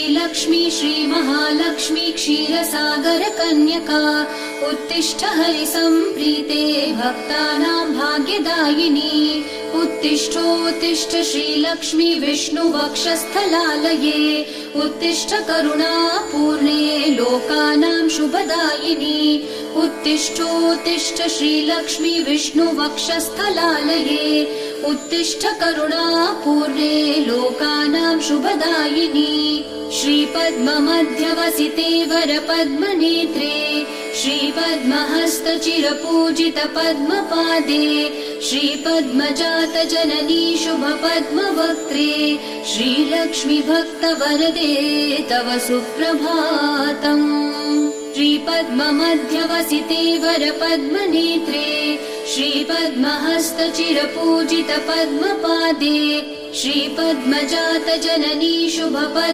श्रीलक्ष्मी श्रीमहालक्ष्मी क्षीरसागरकन्यका उत्तिष्ठ हरिसम्प्रीते भक्तानां भाग्यदायिनी उत्तिष्ठोत्तिष्ठ श्रीलक्ष्मी विष्णुवक्षस्थलालये उत्तिष्ठ करुणापूर्णे लोकानां शुभदायिनी उत्तिष्ठोत्तिष्ठ श्रीलक्ष्मी विष्णुवक्षस्थलालये उत्तिष्ठ करुणापूर्णे लोकानां शुभदायिनी श्रीपद्ममध्यवसिते वरपद्मनेत्रे श्रीपद्महस्तचिरपूजित पद्मपादे श्रीपद्मजातजननी शुभपद्मवक्त्रे श्रीलक्ष्मी भक्तवरदे तव सुप्रभातम् श्रीपद्ममध्यवसिते वरपद्मनेत्रे श्रीपद्महस्तचिरपूजित पद्मपादे श्रीपद्मजातजननी शुभपद्म